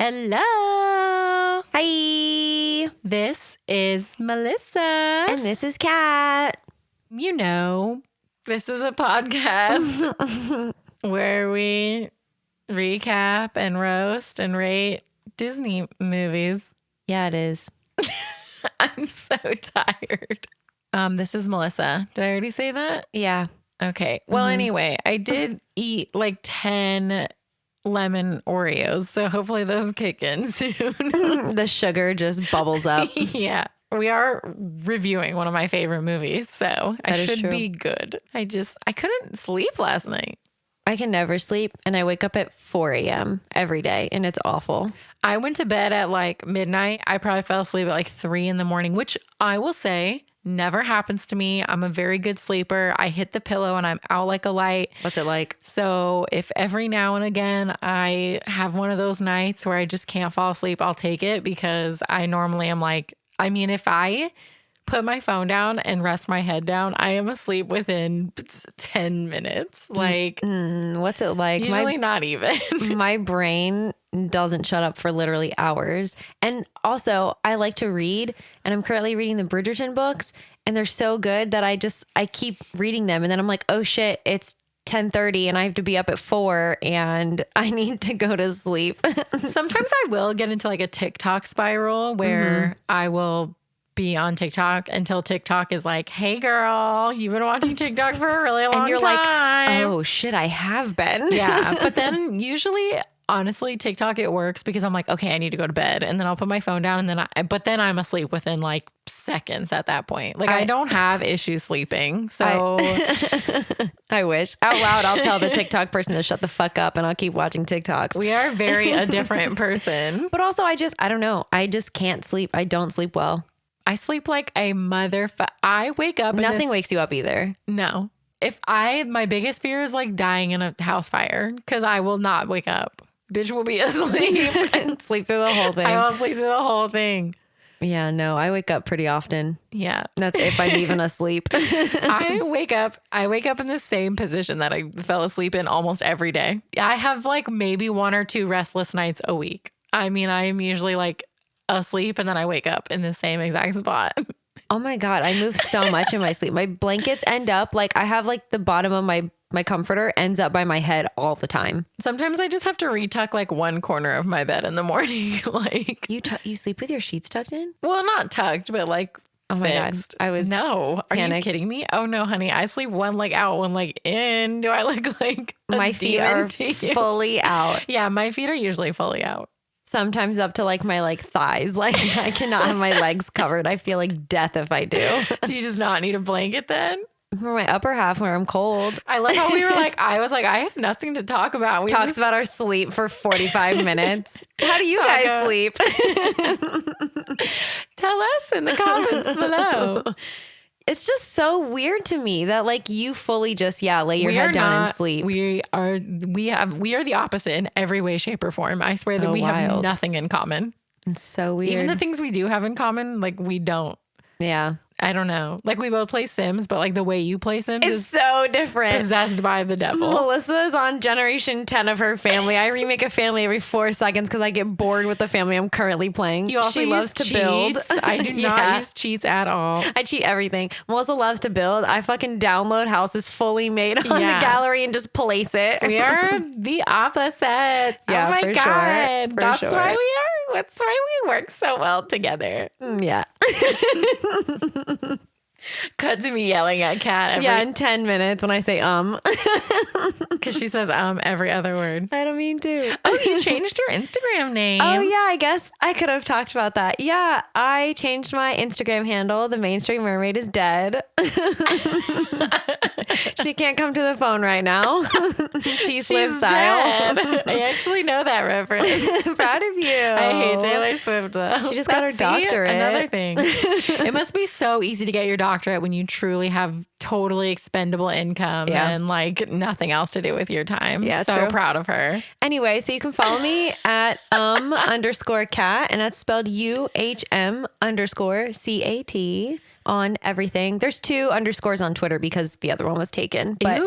Hello. Hi. This is Melissa. And this is Kat. You know, this is a podcast where we recap and roast and rate Disney movies. Yeah, it is. I'm so tired. This is Melissa. Did I already say that? Yeah. Okay. Well, anyway, I did eat like 10 lemon Oreos, so hopefully those kick in soon. The sugar just bubbles up. Yeah. We are reviewing one of my favorite movies, so I should be good. I couldn't sleep last night. I can never sleep, and I wake up at 4 a.m. every day, and it's awful. I went to bed at like midnight. I probably fell asleep at like 3 in the morning, which I will say never happens to me. I'm a very good sleeper. I hit the pillow and I'm out like a light. What's it like? So if every now and again I have one of those nights where I just can't fall asleep, I'll take it, because I normally am like, I mean, if I put my phone down and rest my head down, I am asleep within 10 minutes. Like, what's it like? Usually not even. My brain doesn't shut up for literally hours. And also, I like to read, and I'm currently reading the Bridgerton books, and they're so good that I keep reading them, and then I'm like, oh shit, it's 10:30 and I have to be up at 4 and I need to go to sleep. Sometimes I will get into like a TikTok spiral where I will be on TikTok until TikTok is like, hey girl, you've been watching TikTok for a really long time. And you're like, oh shit, I have been. Yeah. But then usually, honestly, TikTok, it works because I'm like, okay, I need to go to bed, and then I'll put my phone down, and then I'm asleep within like seconds at that point. Like I don't have issues sleeping. So I wish. Out loud, I'll tell the TikTok person to shut the fuck up, and I'll keep watching TikToks. We are very a different person. But also I don't know. I just can't sleep. I don't sleep well. I sleep like a I wake up. Nothing wakes you up either. No. My biggest fear is like dying in a house fire, because I will not wake up. Bitch will be asleep and sleep through the whole thing. I will sleep through the whole thing. Yeah, no, I wake up pretty often. Yeah. That's if I'm even asleep. I wake up in the same position that I fell asleep in almost every day. I have like maybe 1 or 2 restless nights a week. I mean, I am usually like asleep and then I wake up in the same exact spot. Oh my God, I move so much in my sleep. My blankets end up like, I have like the bottom of my comforter ends up by my head all the time. Sometimes I just have to retuck like one corner of my bed in the morning. Like you sleep with your sheets tucked in? Well, not tucked, but like oh my fixed. God, I was no. panicked. Are you kidding me? Oh no, honey, I sleep one leg out, one leg in. Do I look like my feet are fully out? Yeah, my feet are usually fully out. Sometimes up to like my like thighs. Like I cannot have my legs covered. I feel like death if I do. Do you just not need a blanket then? For my upper half where I'm cold. I love how we were like, I was like, I have nothing to talk about. We talked about our sleep for 45 minutes. How do you guys sleep? Tell us in the comments below. It's just so weird to me that like you fully just lay your head down and sleep. We are the opposite in every way, shape, or form. I swear that we have nothing in common. It's so weird. Even the things we do have in common, like we don't. Yeah. I don't know. Like we both play Sims, but like the way you play Sims is so different. Possessed by the devil. Melissa is on generation 10 of her family. I remake a family every 4 seconds because I get bored with the family I'm currently playing. She loves to build. I do not use cheats at all. I cheat everything. Melissa loves to build. I fucking download houses fully made on the gallery and just place it. We are the opposite. Yeah, oh my for God. Sure. That's why we are. That's why we work so well together. Yeah. Cut to me yelling at Kat in 10 minutes when I say because she says every other word. I don't mean to. Oh, you changed your Instagram name. Oh yeah, I guess I could have talked about that. Yeah, I changed my Instagram handle. The Mainstream Mermaid is dead. She can't come to the phone right now. T-Swift style. Dead. I actually know that reference. Proud of you. I hate Taylor Swift though. She just got her doctorate. Another thing. It must be so easy to get your doctorate when you truly have totally expendable income and like nothing else to do with your time. Yeah, so proud of her. Anyway, so you can follow me at _cat, and that's spelled UHM_CAT on everything. There's 2 underscores on Twitter because the other one was taken. But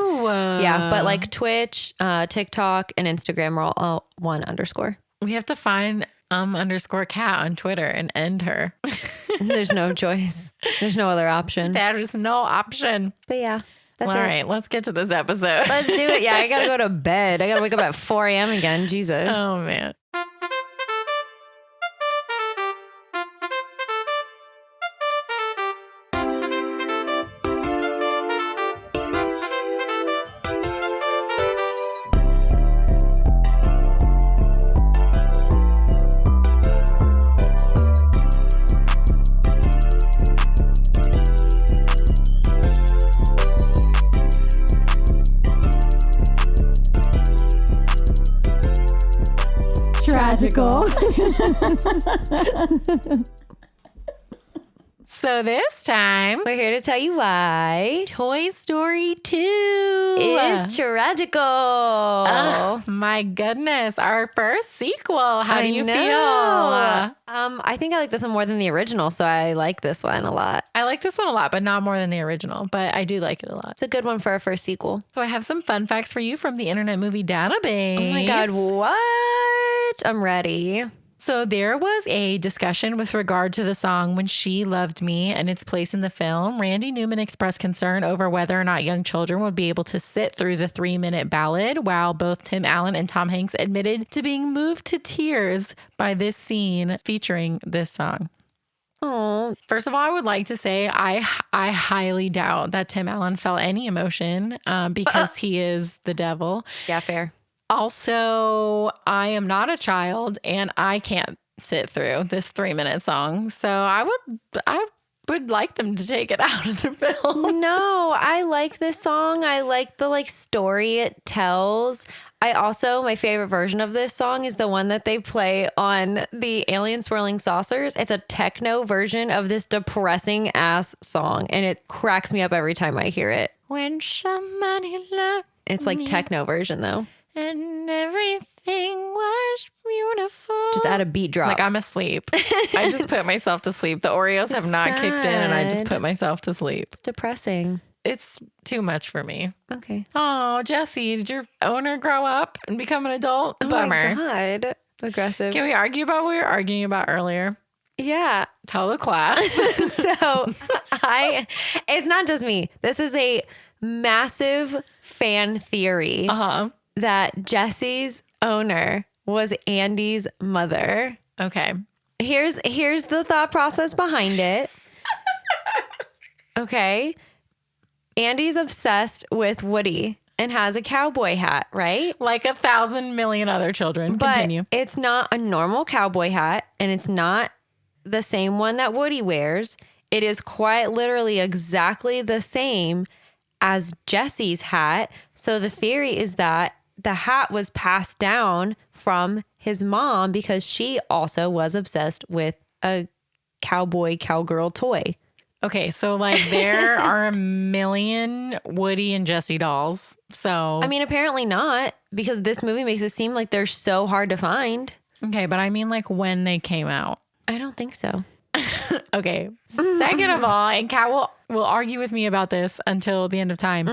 yeah, but like Twitch, TikTok, and Instagram are all 1 underscore. We have to find _cat on Twitter and end her. There's no choice. There's no other option. There is no option. But yeah, that's All it. right, let's get to this episode. Let's do it. Yeah, I got to go to bed. I got to wake up at 4 a.m. again. Jesus. Oh, man. Tragical. So this time, We're here to tell you why Toy Story 2 is tragical. Oh, my goodness. Our first sequel. How do you feel? I think I like this one more than the original, so I like this one a lot. I like this one a lot, but not more than the original. But I do like it a lot. It's a good one for a first sequel. So I have some fun facts for you from the Internet Movie Database. Oh my God, what? I'm ready. So there was a discussion with regard to the song When She Loved Me and its place in the film. Randy Newman expressed concern over whether or not young children would be able to sit through the 3-minute ballad, while both Tim Allen and Tom Hanks admitted to being moved to tears by this scene featuring this song. Oh, First of all, I would like to say I highly doubt that Tim Allen felt any emotion because he is the devil. yeah, fair. Also, I am not a child and I can't sit through this 3-minute song. So I would like them to take it out of the film. No, I like this song. I like the story it tells. My favorite version of this song is the one that they play on the Alien Swirling Saucers. It's a techno version of this depressing ass song, and it cracks me up every time I hear it. When somebody loved It's like me techno version though. and everything was beautiful. Just add a beat drop. Like I'm asleep. I just put myself to sleep. The Oreos have not kicked in and I just sad. put myself to sleep. It's depressing. It's too much for me. Okay. Oh, Jessie, did your owner grow up and become an adult? Oh Bummer. my God. Aggressive. Can we argue about what we were arguing about earlier? Yeah. Tell the class. So it's not just me. This is a massive fan theory that Jessie's owner was Andy's mother. Okay. Here's the thought process behind it. Okay. Andy's obsessed with Woody and has a cowboy hat, right? Like 1,000 million other children. But Continue. it's not a normal cowboy hat, and it's not the same one that Woody wears. It is quite literally exactly the same as Jessie's hat. So the theory is that the hat was passed down from his mom because she also was obsessed with a cowgirl toy. Okay, so there are 1 million Woody and Jessie dolls. So I mean, apparently not, because this movie makes it seem like they're so hard to find. okay, but I mean when they came out. I don't think so. Okay. Second of all, and Kat will argue with me about this until the end of time.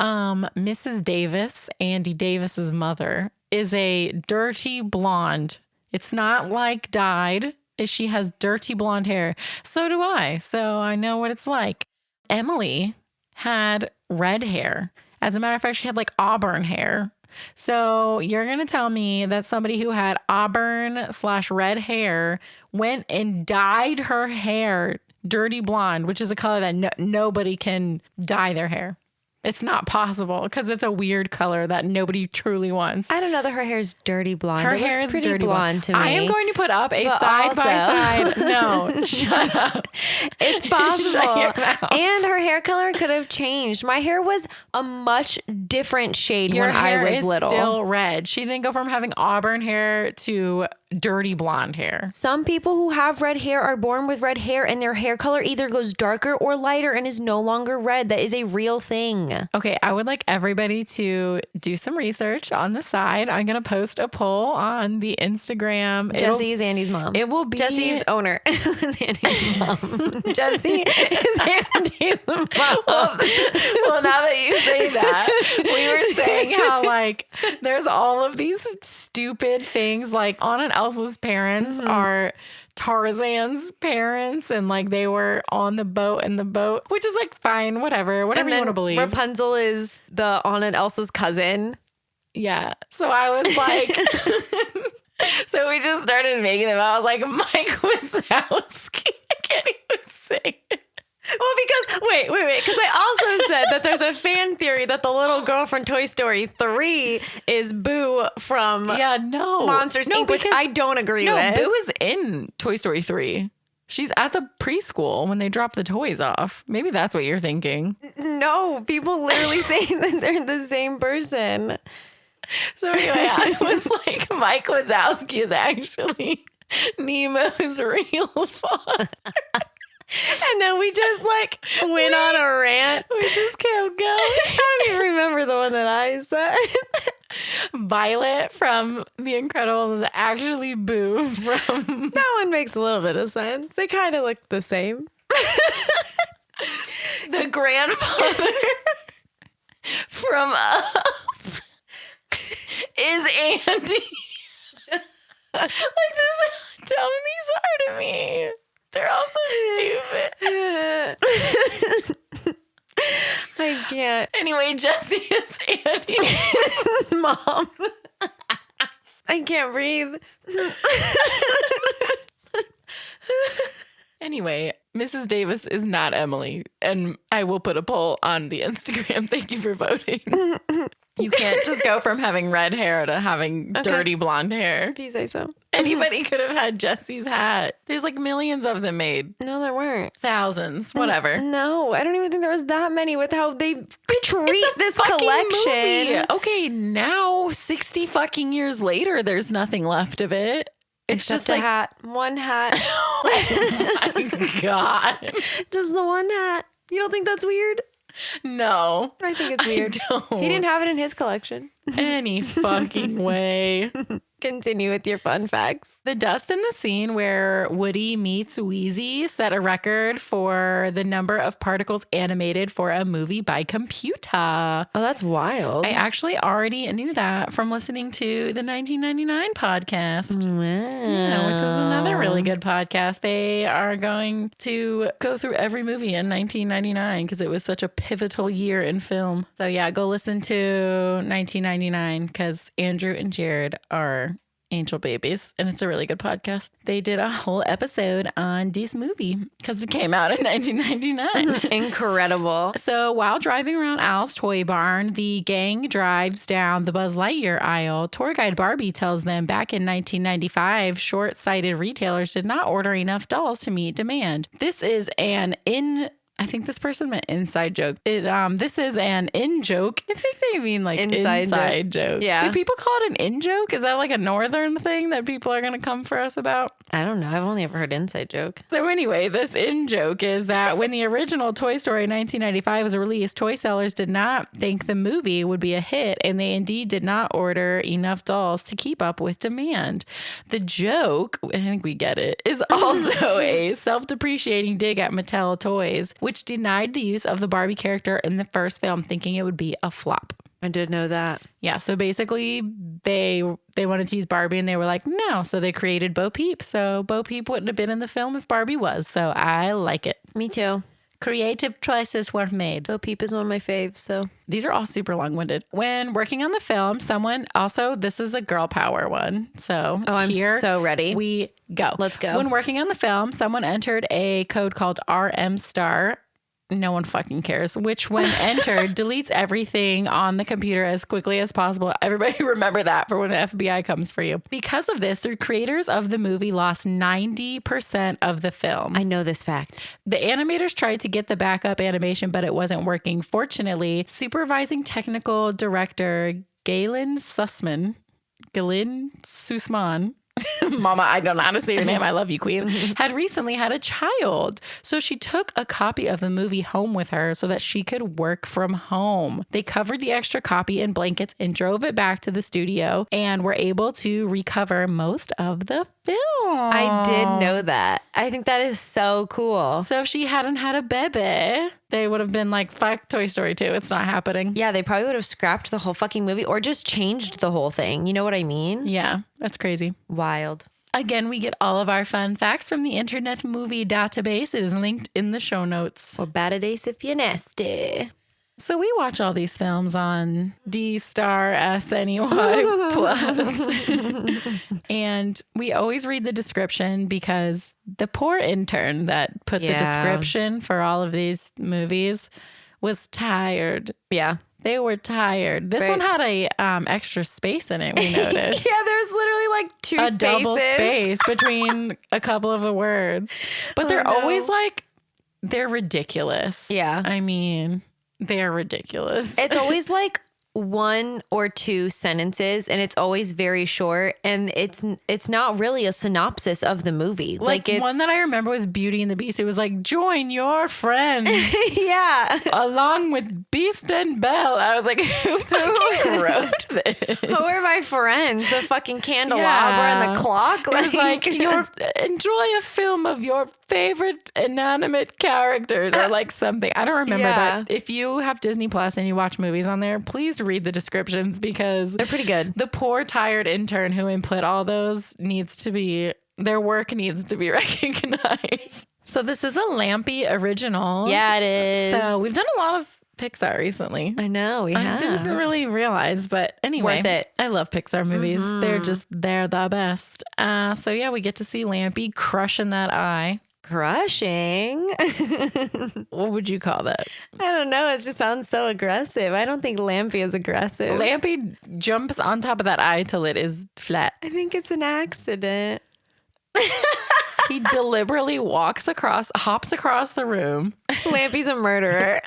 Mrs. Davis, Andy Davis's mother, is a dirty blonde. It's not dyed. She has dirty blonde hair. So do I. So I know what it's like. Emily had red hair. As a matter of fact, she had auburn hair. So you're going to tell me that somebody who had auburn/red hair went and dyed her hair dirty blonde, which is a color that nobody can dye their hair. It's not possible because it's a weird color that nobody truly wants. I don't know that her hair is dirty blonde. Her It hair looks is pretty dirty blonde to me. I am going to put up a But side-by-side. No, shut up. It's Shut your possible. mouth. And her hair color could have changed. My hair was a much different shade Your when hair I was is little. still red. She didn't go from having auburn hair to dirty blonde hair. Some people who have red hair are born with red hair, and their hair color either goes darker or lighter and is no longer red. That is a real thing. Okay, I would like everybody to do some research on the side. I'm going to post a poll on the Instagram. Jessie is Andy's mom. It will be Jesse's owner is Andy's mom. Jessie is Andy's mom. Well, now that you say that, we were saying how like there's all of these stupid things like Anna and Elsa's parents are Tarzan's parents, and like they were on the boat, which is like fine, whatever you want to believe. Rapunzel is the Anna and Elsa's cousin. Yeah. So I was like, so we just started making them. I was like, Mike Wazowski. I can't even say it. Well, because wait, because I also said that there's a fan theory that the little girl from Toy Story 3 is Boo from Monsters Inc., which I don't agree with. No, Boo is in Toy Story 3. She's at the preschool when they drop the toys off. Maybe that's what you're thinking. No, people literally say that they're the same person. So anyway, I was like, Mike Wazowski is actually Nemo's real father. And then we just like went on a rant. We just kept going. I don't even remember the one that I said. Violet from The Incredibles is actually Boo from... That one makes a little bit of sense. They kind of look the same. The grandfather from Up is Andy. Like this, tell me these are to me. They're all so stupid. I can't. Anyway, Jessie is Andy's mom. I can't breathe. Anyway, Mrs. Davis is not Emily, and I will put a poll on the Instagram. Thank you for voting. You can't just go from having red hair to having dirty blonde hair. If you say so. Anybody could have had Jessie's hat. There's like millions of them made. No, there weren't. Thousands, whatever. No, I don't even think there was that many with how they treat this collection. Movie. Okay, now 60 fucking years later, there's nothing left of it. It's Except just a like hat. One hat. Oh my God. Just the one hat. You don't think that's weird? No. I think it's weird. He didn't have it in his collection. Any fucking way. Continue with your fun facts. The dust in the scene where Woody meets Wheezy set a record for the number of particles animated for a movie by computer. Oh, that's wild. I actually already knew that from listening to the 1999 podcast. Wow. Yeah, which is another really good podcast. They are going to go through every movie in 1999 because it was such a pivotal year in film. So yeah, go listen to 1999 because Andrew and Jared are angel babies, and it's a really good podcast. They did a whole episode on this movie because it came out in 1999. Incredible. So while driving around Al's toy barn, the gang drives down the Buzz Lightyear aisle. Tour guide Barbie tells them back in 1995, short-sighted retailers did not order enough dolls to meet demand. This is I think this person meant inside joke. This is an in joke. I think they mean like inside joke. Yeah. Do people call it an in joke? Is that like a northern thing that people are going to come for us about? I don't know. I've only ever heard inside joke. So anyway, this in joke is that when the original Toy Story 1995 was released, toy sellers did not think the movie would be a hit, and they indeed did not order enough dolls to keep up with demand. The joke, I think we get it, is also a self-depreciating dig at Mattel Toys, which denied the use of the Barbie character in the first film, thinking it would be a flop. I did know that. Yeah, so basically they wanted to use Barbie and they were like, no. So they created Bo Peep. So Bo Peep wouldn't have been in the film if Barbie was. So I like it. Me too. Creative choices were made. Bo Peep is one of my faves, so. These are all super long-winded. When working on the film, this is a girl power one. So I'm so ready. We go. Let's go. When working on the film, someone entered a code called RM Star. No one fucking cares, which when entered deletes everything on the computer as quickly as possible. Everybody remember that for when the FBI comes for you. Because of this, the creators of the movie lost 90% of the film. I know this fact. The animators tried to get the backup animation, but it wasn't working. Fortunately, supervising technical director Galen Sussman Mama, I don't know how to say your name. I love you, Queen, had recently had a child. So she took a copy of the movie home with her so that she could work from home. They covered the extra copy in blankets and drove it back to the studio and were able to recover most of the film. I did know that. I think that is so cool. So if she hadn't had a baby, they would have been like, fuck Toy Story 2. It's not happening. Yeah, they probably would have scrapped the whole fucking movie or just changed the whole thing. You know what I mean? Yeah, that's crazy. Wild. Again, we get all of our fun facts from the Internet Movie Database. It is linked in the show notes. Or bad days if you're nasty. So we watch all these films on D-Star SNY Plus. And we always read the description because the poor intern that put the description for all of these movies was tired. Yeah. They were tired. This one had a extra space in it, we noticed. Yeah, there's literally like two spaces. Double space between a couple of the words. But they're always like, they're ridiculous. Yeah. I mean, they're ridiculous. It's always like one or two sentences and it's always very short and it's not really a synopsis of the movie. Like it's one that I remember was Beauty and the Beast. It was like, join your friends. Yeah. Along with Beast and Belle. I was like, who fucking wrote this? Who are my friends? The fucking candelabra and the clock? It was like, enjoy a film of your favorite inanimate characters or like something. I don't remember, but if you have Disney Plus and you watch movies on there, please read the descriptions because they're pretty good. The poor tired intern who input all those their work needs to be recognized. So this is a Lampy original. Yeah, it is. So we've done a lot of Pixar recently. I know, we have. I didn't really realize, but anyway. Worth it. I love Pixar movies. Mm-hmm. They're the best. So yeah, we get to see Lampy crushing that eye. Crushing? What would you call that? I don't know. It just sounds so aggressive. I don't think Lampy is aggressive. Lampy jumps on top of that eye till it is flat. I think it's an accident. He deliberately hops across the room. Lampy's a murderer.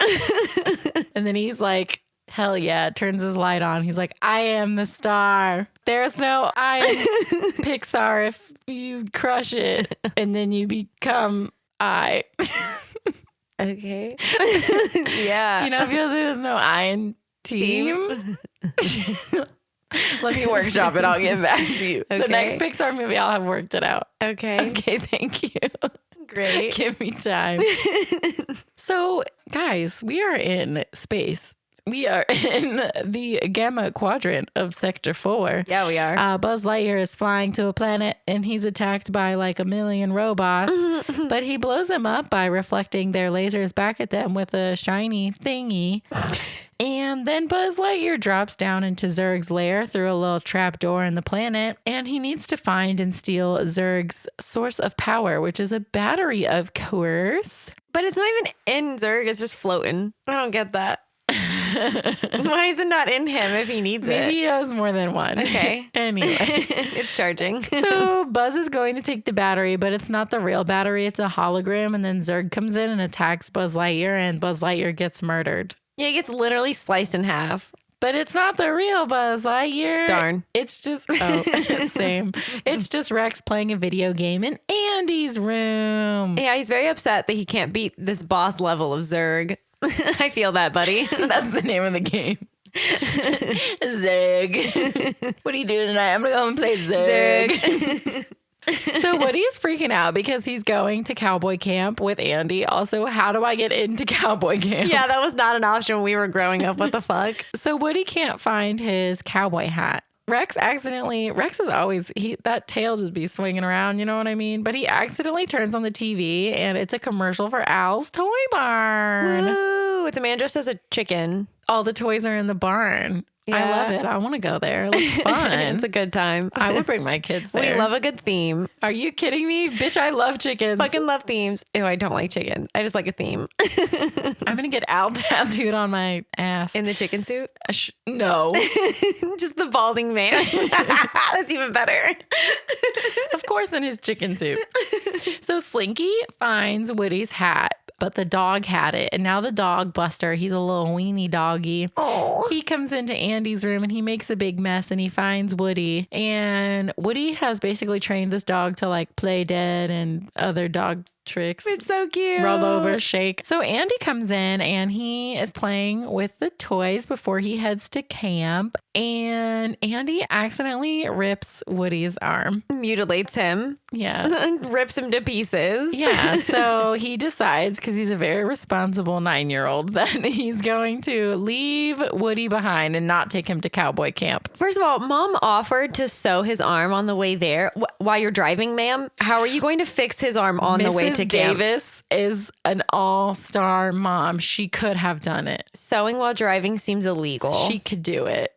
And then he's like, hell yeah, turns his light on. He's like, I am the star. There's no I am Pixar if you crush it and then you become I. Okay. Yeah. You know, if you say there's no I in team. Let me workshop it. I'll get back to you. Okay. The next Pixar movie, I'll have worked it out. Okay. Okay, thank you. Great. Give me time. So, guys, we are in space. We are in the Gamma Quadrant of Sector 4. Yeah, we are. Buzz Lightyear is flying to a planet and he's attacked by like a million robots, but he blows them up by reflecting their lasers back at them with a shiny thingy. And then Buzz Lightyear drops down into Zurg's lair through a little trap door in the planet, and he needs to find and steal Zurg's source of power, which is a battery, of course. But it's not even in Zurg, it's just floating. I don't get that. Why is it not in him if he needs Maybe he has more than one. Okay. Anyway. It's charging. So Buzz is going to take the battery, but it's not the real battery. It's a hologram. And then Zurg comes in and attacks Buzz Lightyear, and Buzz Lightyear gets murdered. Yeah, he gets literally sliced in half. But it's not the real Buzz Lightyear. Darn. It's just, same. It's just Rex playing a video game in Andy's room. Yeah, he's very upset that he can't beat this boss level of Zurg. I feel that, buddy. That's the name of the game. Zurg. What are you doing tonight? I'm going to go and play Zurg. So Woody is freaking out because he's going to cowboy camp with Andy. Also, how do I get into cowboy camp? Yeah, that was not an option when we were growing up. What the fuck? So Woody can't find his cowboy hat. Rex is always, that tail just be swinging around, you know what I mean? But he accidentally turns on the TV and it's a commercial for Al's Toy Barn. Woo! It's a man dressed as a chicken. All the toys are in the barn. Yeah. I love it. I want to go there. It looks fun. It's a good time. I would bring my kids there. We love a good theme. Are you kidding me? Bitch, I love chickens. Fucking love themes. Ew, I don't like chicken. I just like a theme. I'm going to get Al tattooed on my ass. In the chicken suit? No. Just the balding man. That's even better. Of course, in his chicken suit. So Slinky finds Woody's hat but the dog had it. And now the dog, Buster, he's a little weenie doggy. Oh. He comes into Andy's room and he makes a big mess and he finds Woody. And Woody has basically trained this dog to like play dead and other dog tricks. It's so cute. Roll over, shake. So Andy comes in and he is playing with the toys before he heads to camp. And Andy accidentally rips Woody's arm. Mutilates him. Yeah. Rips him to pieces. Yeah. So he decides, because he's a very responsible 9-year-old, that he's going to leave Woody behind and not take him to cowboy camp. First of all, Mom offered to sew his arm on the way there. While you're driving, ma'am, how are you going to fix his arm on the way to camp? Davis is an all-star mom. She could have done it. Sewing while driving seems illegal. She could do it.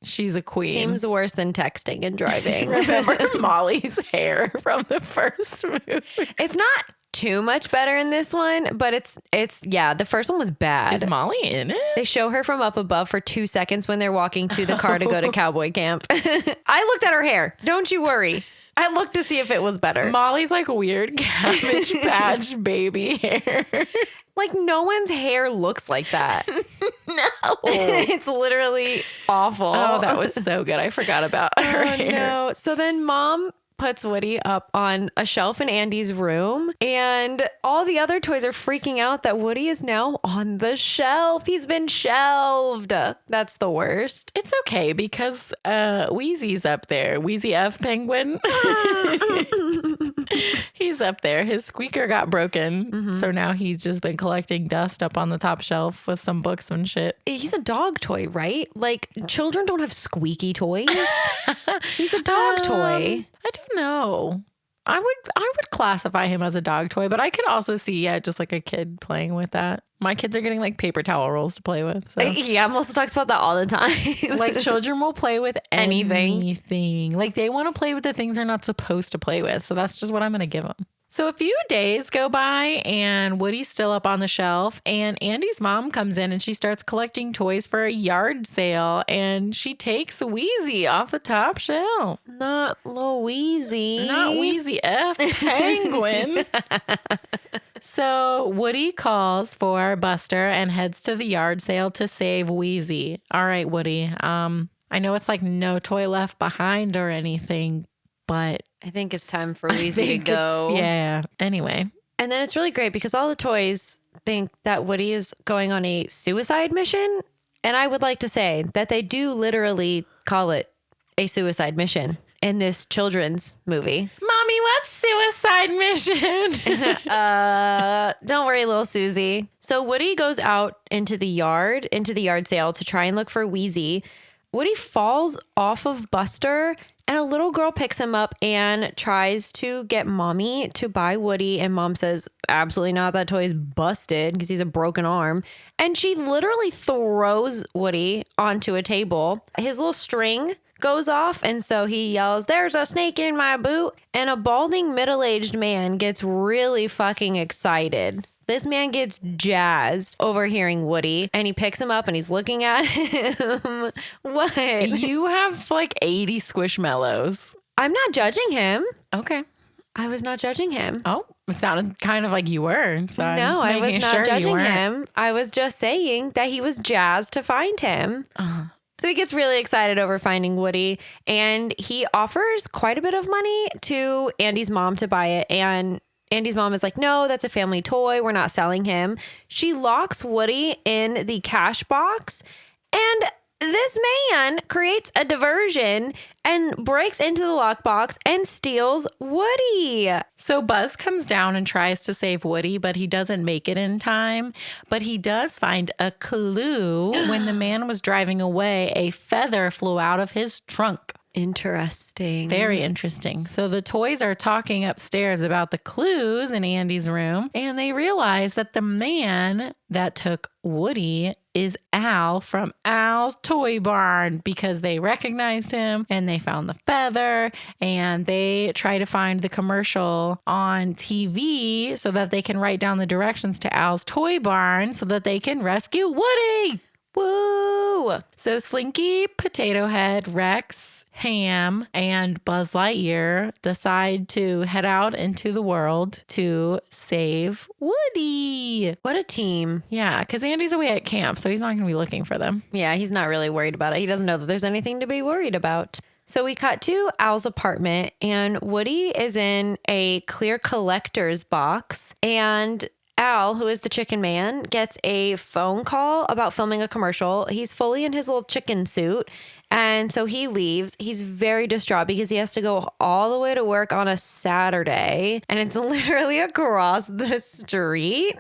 She's a queen. Seems worse than texting and driving. Remember Molly's hair from the first movie? It's not too much better in this one, but it's yeah, the first one was bad. Is Molly in it? They show her from up above for 2 seconds when they're walking to the car to go to cowboy camp. I looked at her hair. Don't you worry. I looked to see if it was better. Molly's like weird Cabbage Patch baby hair. Like no one's hair looks like that. No. It's literally awful. Oh, that was so good. I forgot about her hair. No. So then Mom puts Woody up on a shelf in Andy's room, and all the other toys are freaking out that Woody is now on the shelf. He's been shelved. That's the worst. It's okay because Wheezy's up there. Wheezy F Penguin. He's up there. His squeaker got broken. So now he's just been collecting dust up on the top shelf with some books and shit. He's a dog toy, right? Like children don't have squeaky toys. He's a dog toy. I don't know. I would classify him as a dog toy, but I could also see, just like a kid playing with that. My kids are getting like paper towel rolls to play with. So. Yeah, Melissa talks about that all the time. Like children will play with anything. Like they want to play with the things they're not supposed to play with. So that's just what I'm going to give them. So a few days go by and Woody's still up on the shelf and Andy's mom comes in and she starts collecting toys for a yard sale and she takes Wheezy off the top shelf. Not Louise. Not Wheezy F Penguin. So Woody calls for Buster and heads to the yard sale to save Wheezy. All right, Woody. I know it's like no toy left behind or anything, but I think it's time for Wheezy to go. Yeah. Anyway. And then it's really great because all the toys think that Woody is going on a suicide mission. And I would like to say that they do literally call it a suicide mission in this children's movie. Mommy, what's suicide mission? Don't worry, little Susie. So Woody goes out into the yard sale to try and look for Wheezy. Woody falls off of Buster and a little girl picks him up and tries to get Mommy to buy Woody. And Mom says, absolutely not. That toy is busted because he's a broken arm. And she literally throws Woody onto a table. His little string goes off. And so he yells, there's a snake in my boot. And a balding middle-aged man gets really fucking excited. This man gets jazzed overhearing Woody and he picks him up and he's looking at him. What? You have like 80 squishmallows. I'm not judging him. Okay. I was not judging him. Oh, it sounded kind of like you were. So I'm No, just I was making not sure judging him. I was just saying that he was jazzed to find him. So he gets really excited over finding Woody and he offers quite a bit of money to Andy's mom to buy it. And Andy's mom is like, no, that's a family toy. We're not selling him. She locks Woody in the cash box and this man creates a diversion and breaks into the lockbox and steals Woody. So Buzz comes down and tries to save Woody, but he doesn't make it in time. But he does find a clue. When the man was driving away, a feather flew out of his trunk. Interesting. Very interesting. So the toys are talking upstairs about the clues in Andy's room, and they realize that the man that took Woody is Al from Al's Toy Barn because they recognized him and they found the feather and they try to find the commercial on TV so that they can write down the directions to Al's Toy Barn so that they can rescue Woody. Woo! So Slinky, Potato Head, Rex, Ham and Buzz Lightyear decide to head out into the world to save Woody. What a team. Yeah, because Andy's away at camp, so he's not going to be looking for them. Yeah, he's not really worried about it. He doesn't know that there's anything to be worried about. So we cut to Al's apartment, and Woody is in a clear collector's box, and Al, who is the chicken man, gets a phone call about filming a commercial. He's fully in his little chicken suit, and so he leaves. He's very distraught because he has to go all the way to work on a Saturday, and it's literally across the street.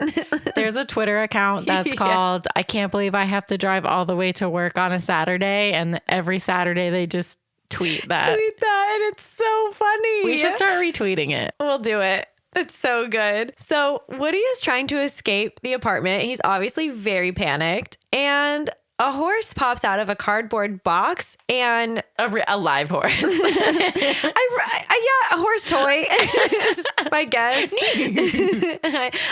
There's a Twitter account that's called, I can't believe I have to drive all the way to work on a Saturday, and every Saturday they just tweet that. And it's so funny. We should start retweeting it. We'll do it. It's so good. So Woody is trying to escape the apartment. He's obviously very panicked, and a horse pops out of a cardboard box, and A live horse. yeah, a horse toy, I guess.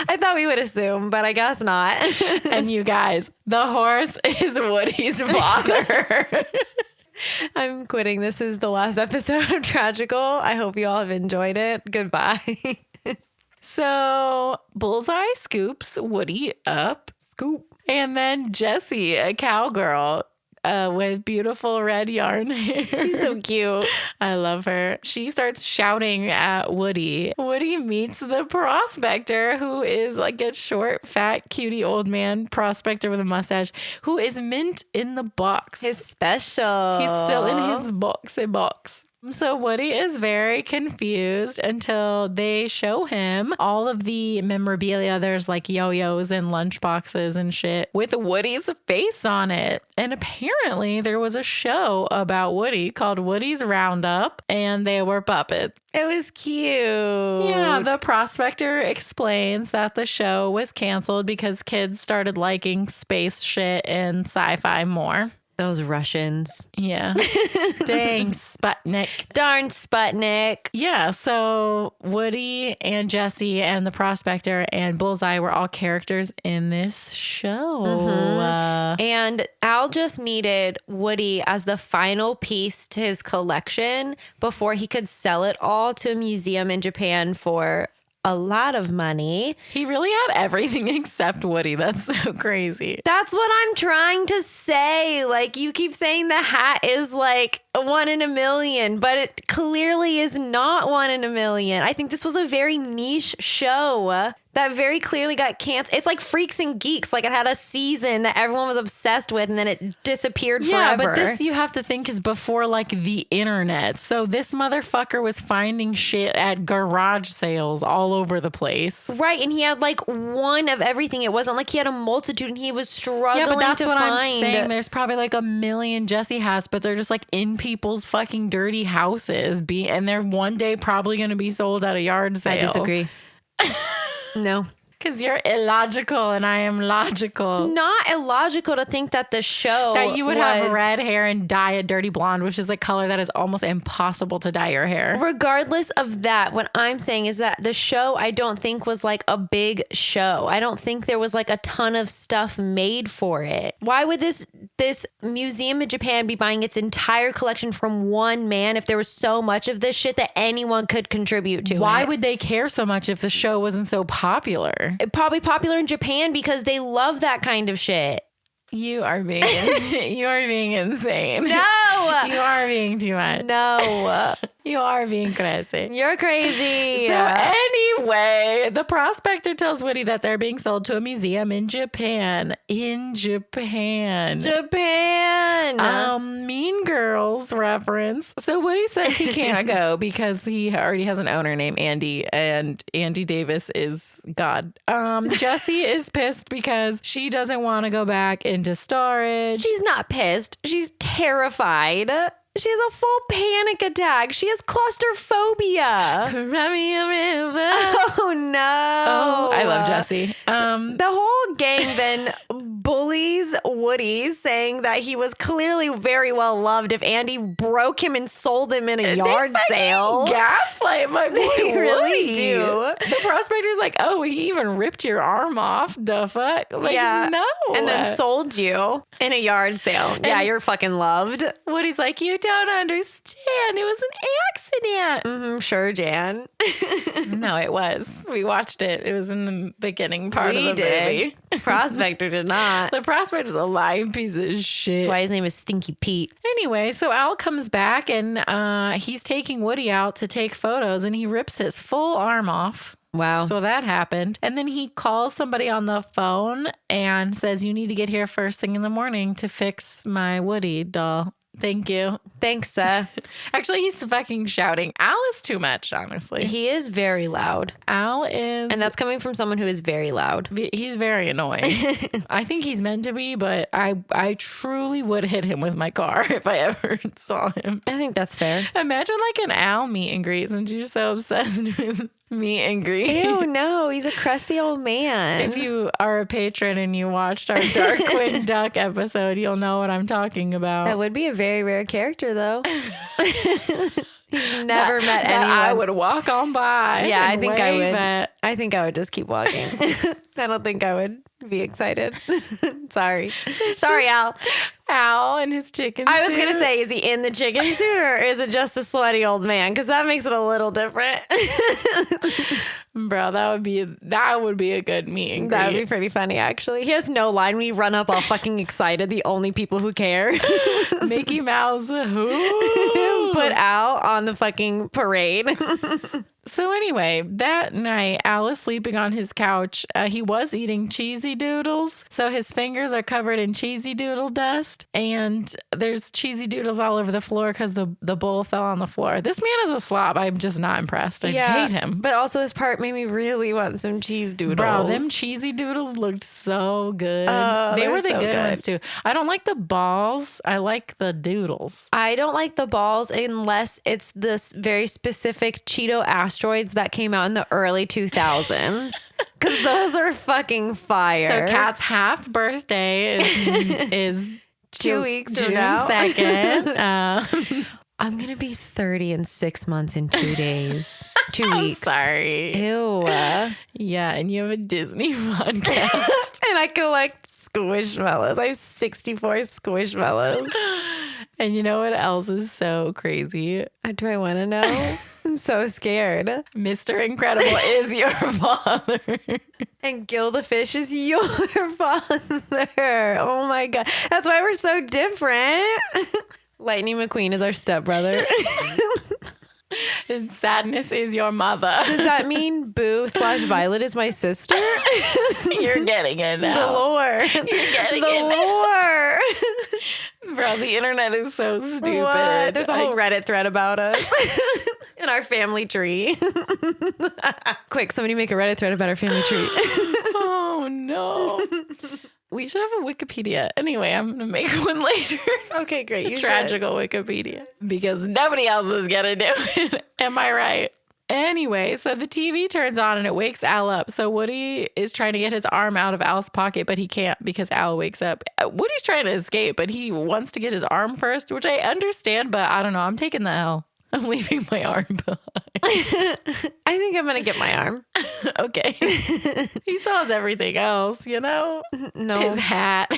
I thought we would assume, but I guess not. And you guys, the horse is Woody's father. I'm quitting. This is the last episode of Tragical. I hope you all have enjoyed it. Goodbye. So Bullseye scoops Woody up. Scoop. And then Jessie, a cowgirl with beautiful red yarn hair. She's so cute. I love her. She starts shouting at Woody. Woody meets the prospector, who is like a short, fat, cutie old man prospector with a mustache, who is mint in the box. His special. He's still in his box. So Woody is very confused until they show him all of the memorabilia. There's like yo-yos and lunchboxes and shit with Woody's face on it. And apparently there was a show about Woody called Woody's Roundup, and they were puppets. It was cute. Yeah, the prospector explains that the show was canceled because kids started liking space shit and sci-fi more. Those Russians. Yeah. Dang, Sputnik. Darn Sputnik. Yeah, so Woody and Jessie and the prospector and Bullseye were all characters in this show. And Al just needed Woody as the final piece to his collection before he could sell it all to a museum in Japan for a lot of money. He really had everything except Woody. That's so crazy. That's what I'm trying to say. Like, you keep saying the hat is like a 1 in a million, but it clearly is not 1 in a million. I think this was a very niche show that very clearly got canceled. It's like Freaks and Geeks. Like, it had a season that everyone was obsessed with, and then it disappeared forever. Yeah, but this, you have to think, is before like the internet. So this motherfucker was finding shit at garage sales all over the place. Right, and he had like one of everything. It wasn't like he had a multitude, and he was struggling Yeah, but that's to what find. I'm saying. There's probably like a million Jessie hats, but they're just like in people's fucking dirty houses. And they're one day probably going to be sold at a yard sale. I disagree. No. Because you're illogical and I am logical. It's not illogical to think that the show that you would have red hair and dye a dirty blonde, which is a color that is almost impossible to dye your hair. Regardless of that, what I'm saying is that the show, I don't think, was like a big show. I don't think there was like a ton of stuff made for it. Why would this museum in Japan be buying its entire collection from one man if there was so much of this shit that anyone could contribute to? Why would they care so much if the show wasn't so popular? Probably popular in Japan because they love that kind of shit. You are being insane. No, you are being too much. No, you are being crazy. You're crazy. So anyway, the prospector tells Woody that they're being sold to a museum in Japan. Japan. Mean Girls reference. So Woody says he can't go because he already has an owner named Andy, and Andy Davis is God. Jessie is pissed because she doesn't want to go back into storage. She's not pissed. She's terrified. She has a full panic attack. She has claustrophobia. Cry me a river. Oh, no. Oh, I love Jessie. The whole gang then bullies Woody, saying that he was clearly very well loved if Andy broke him and sold him in a yard sale. Gaslight my boy They really Woody. do. The prospector's like, oh, he even ripped your arm off. The fuck? Like, no. And then sold you in a yard sale. Yeah, you're fucking loved. Woody's like, you don't understand. It was an accident. Sure, Jan. No, it was. We watched it. It was in the beginning part of the movie. Prospector did not. The Prospector's a lying piece of shit. That's why his name is Stinky Pete. Anyway, so Al comes back and he's taking Woody out to take photos and he rips his full arm off. Wow. So that happened. And then he calls somebody on the phone and says, you need to get here first thing in the morning to fix my Woody doll. Thank you. Thanks, sir. Actually, he's fucking shouting. Al is too much, honestly. He is very loud. Al is... And that's coming from someone who is very loud. He's very annoying. I think he's meant to be, but I truly would hit him with my car if I ever saw him. I think that's fair. Imagine like an Al meet and greet since you're so obsessed with meet and greet. Ew, no, he's a crusty old man. If you are a patron and you watched our Darkwing Duck episode, you'll know what I'm talking about. That would be a very rare character, though. He's never met anyone. I would walk on by. Yeah, I think I would. At. I think I would just keep walking. I don't think I would be excited. Sorry, Al. Al and his chicken I was suit. gonna say, is he in the chicken suit or is it just a sweaty old man? Because that makes it a little different. Bro, that would be a good meet and greet. That would be pretty funny, actually. He has no line when you run up all fucking excited. The only people who care. Mickey Mouse. Who? Put Al on the fucking parade. So anyway, that night, Al is sleeping on his couch. He was eating cheesy doodles. So his fingers are covered in cheesy doodle dust. And there's cheesy doodles all over the floor because the bowl fell on the floor. This man is a slob. I'm just not impressed. I hate him. But also this part made me really want some cheese doodles. Bro, them cheesy doodles looked so good. They were the so good ones too. I don't like the balls. I like the doodles. I don't like the balls unless it's this very specific Cheeto asteroids that came out in the early 2000s. Because those are fucking fire. So Kat's half birthday is 2 weeks from June now. 2nd. I'm going to be 30 in 6 months in 2 days. 2 weeks. Sorry. Ew. Yeah, and you have a Disney podcast. And I collect squishmallows. I have 64 squishmallows. And you know what else is so crazy? Do I want to know? I'm so scared. Mr. Incredible is your father. And Gil the fish is your father. Oh my God. That's why we're so different. Lightning McQueen is our stepbrother. And Sadness is your mother. Does that mean Boo/Violet is my sister? You're getting it now. The lore. You're getting the it lore. Bro, the internet is so stupid. What? There's a whole Reddit thread about us in our family tree. Quick, somebody make a Reddit thread about our family tree. Oh, no. We should have a Wikipedia. Anyway, I'm going to make one later. Okay, great. You Tragical Wikipedia. Because nobody else is going to do it. Am I right? Anyway, so the TV turns on and it wakes Al up. So Woody is trying to get his arm out of Al's pocket, but he can't because Al wakes up. Woody's trying to escape, but he wants to get his arm first, which I understand, but I don't know. I'm taking the L. I'm leaving my arm behind. I think I'm going to get my arm. Okay. He still has everything else, you know? No. His hat.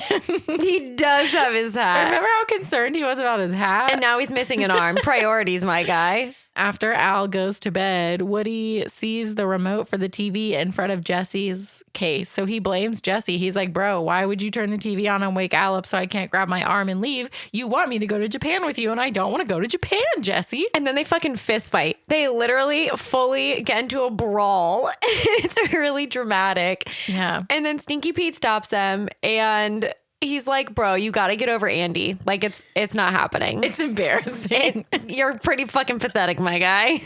He does have his hat. Remember how concerned he was about his hat? And now he's missing an arm. Priorities, my guy. After Al goes to bed, Woody sees the remote for the TV in front of Jessie's case. So he blames Jessie. He's like, bro, why would you turn the TV on and wake Al up so I can't grab my arm and leave? You want me to go to Japan with you, and I don't want to go to Japan, Jessie. And then they fucking fist fight. They literally fully get into a brawl. It's really dramatic. Yeah. And then Stinky Pete stops them and he's like, bro, you got to get over Andy. Like, it's not happening. It's embarrassing. You're pretty fucking pathetic, my guy.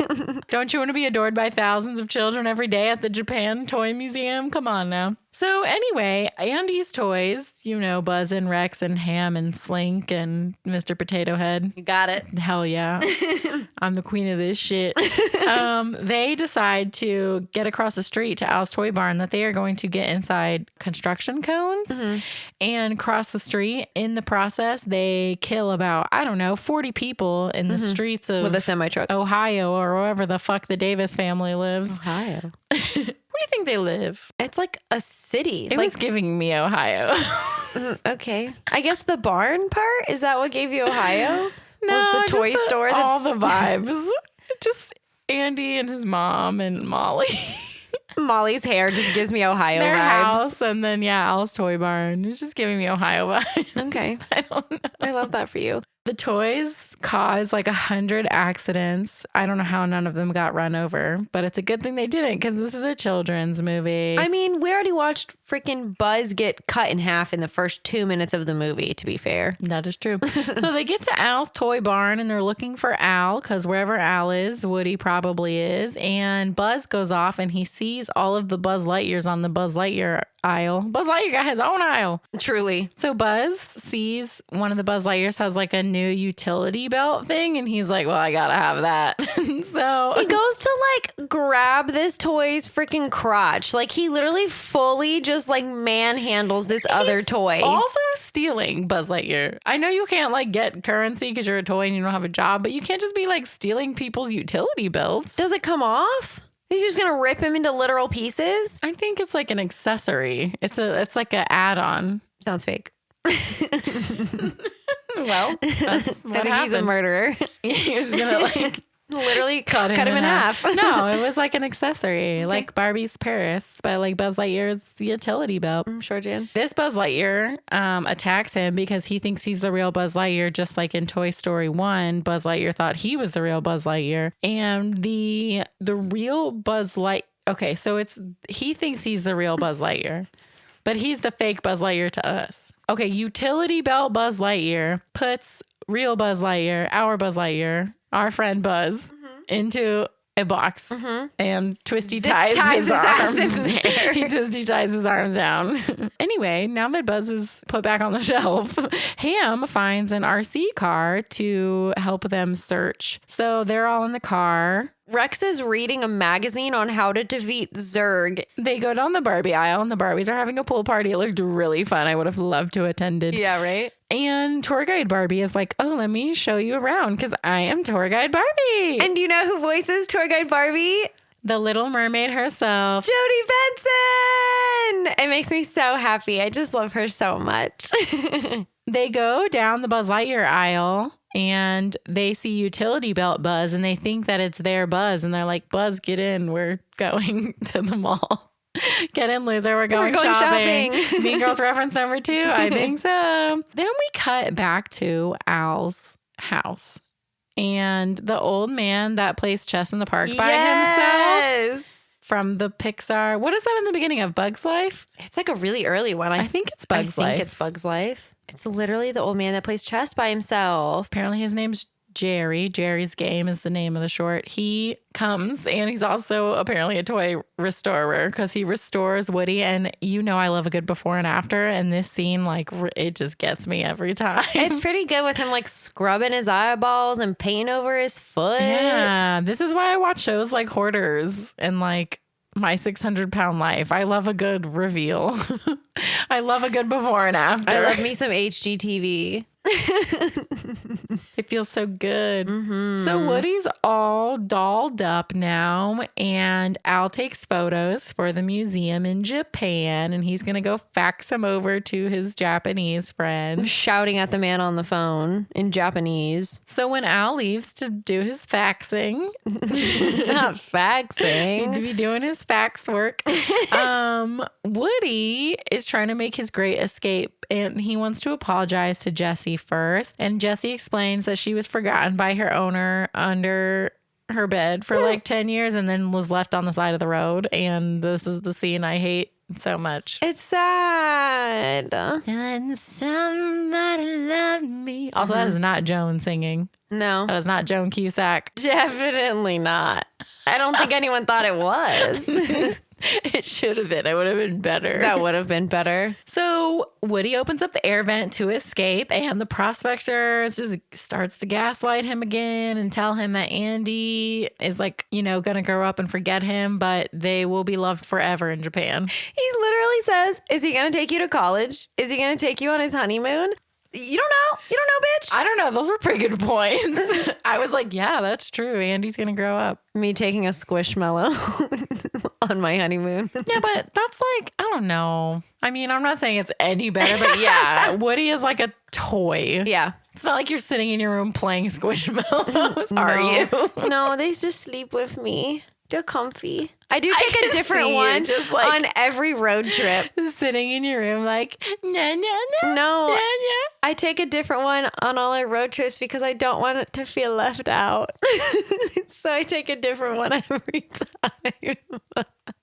Don't you want to be adored by thousands of children every day at the Japan Toy Museum? Come on now. So anyway, Andy's toys, you know, Buzz and Rex and Ham and Slink and Mr. Potato Head. You got it. Hell yeah. I'm the queen of this shit. They decide to get across the street to Al's Toy Barn that they are going to get inside construction cones and cross the street. In the process, they kill about, 40 people in the streets of With a semi-truck. Ohio or wherever the fuck the Davis family lives. Ohio. What do you think they live? It's like a city. It was giving me Ohio. Okay. I guess the barn part, is that what gave you Ohio? No, was the toy store all that's the vibes. Just Andy and his mom and Molly. Molly's hair just gives me Ohio Their vibes. house, and then Al's toy barn. It's just giving me Ohio vibes. Okay. I don't know. I love that for you. The toys cause like 100 accidents. I don't know how none of them got run over, but it's a good thing they didn't because this is a children's movie. I mean, we already watched freaking Buzz get cut in half in the first 2 minutes of the movie, to be fair. That is true. So they get to Al's toy barn and they're looking for Al because wherever Al is, Woody probably is. And Buzz goes off and he sees all of the Buzz Lightyears on the Buzz Lightyear aisle. Buzz Lightyear got his own aisle. Truly. So Buzz sees one of the Buzz Lightyears has like a new utility belt thing and he's like, well, I gotta have that. So He goes to like grab this toy's freaking crotch. Like he literally fully just like manhandles this other toy. Also stealing Buzz Lightyear. I know you can't like get currency because you're a toy and you don't have a job, but you can't just be like stealing people's utility belts. Does it come off? He's just gonna rip him into literal pieces? I think it's like an accessory. It's like an add-on. Sounds fake. Well, that's what I think happened. he's a murderer. You're just gonna like Literally cut him him in half. No, it was like an accessory, like Barbie's Paris, but like Buzz Lightyear's utility belt. I'm sure, Jan. This Buzz Lightyear attacks him because he thinks he's the real Buzz Lightyear, just like in Toy Story 1, Buzz Lightyear thought he was the real Buzz Lightyear. And the real Buzz Light. Okay, so he thinks he's the real Buzz Lightyear, but he's the fake Buzz Lightyear to us. Okay, utility belt Buzz Lightyear puts real Buzz Lightyear, our Buzz Lightyear, our friend Buzz, into a box and Twisty ties his arms. in there. He Twisty ties his arms down. Anyway, now that Buzz is put back on the shelf, Ham finds an RC car to help them search. So they're all in the car. Rex is reading a magazine on how to defeat Zurg. They go down the Barbie aisle and the Barbies are having a pool party. It looked really fun. I would have loved to have attended. Yeah, right? And tour guide Barbie is like, oh, let me show you around because I am tour guide Barbie. And you know who voices tour guide Barbie? The Little Mermaid herself. Jodie Benson! It makes me so happy. I just love her so much. They go down the Buzz Lightyear aisle and they see utility belt Buzz and they think that it's their Buzz. And they're like, Buzz, get in. We're going to the mall. Get in, loser. We're going shopping. Mean Girls reference number 2. I think so. Then we cut back to Al's house. And the old man that plays chess in the park by himself from the Pixar. What is that in the beginning of Bug's Life? It's like a really early one. I think it's Bug's Life. I think it's Bug's Life. It's literally the old man that plays chess by himself. Apparently his name's Jerry. Jerry's Game is the name of the short. He comes and he's also apparently a toy restorer because he restores Woody. And you know I love a good before and after. And this scene, like, it just gets me every time. It's pretty good with him like scrubbing his eyeballs and paint over his foot. Yeah. This is why I watch shows like Hoarders and like My 600-Pound Life. I love a good reveal. I love a good before and after. I love me some HGTV. It feels so good. So Woody's all dolled up now, and Al takes photos for the museum in Japan, and he's going to go fax them over to his Japanese friend. Shouting at the man on the phone in Japanese. So when Al leaves to do his faxing, Not faxing. to be doing his fax work, Woody is trying to make his great escape, and he wants to apologize to Jessie first. And Jessie explains that she was forgotten by her owner under her bed for like 10 years and then was left on the side of the road. And this is the scene I hate so much. It's sad. And somebody loved me. Also, that is not Joan singing. No. That is not Joan Cusack. Definitely not. I don't think anyone thought it was. It should have been. It would have been better. That would have been better. So Woody opens up the air vent to escape, and the prospector just starts to gaslight him again and tell him that Andy is like, you know, going to grow up and forget him, but they will be loved forever in Japan. He literally says, is he going to take you to college? Is he going to take you on his honeymoon? You don't know? You don't know, bitch? I don't know. Those were pretty good points. I was like, yeah, that's true. Andy's going to grow up. Me taking a squishmallow on my honeymoon. Yeah, but that's like, I don't know. I mean, I'm not saying it's any better, but yeah, Woody is like a toy. Yeah. It's not like you're sitting in your room playing Squishmallows, are you? No, they just sleep with me. They're comfy. I do take a different one just like on every road trip. sitting in your room like, nah, nah, nah, No, nah, nah. I take a different one on all our road trips because I don't want it to feel left out. So I take a different one every time.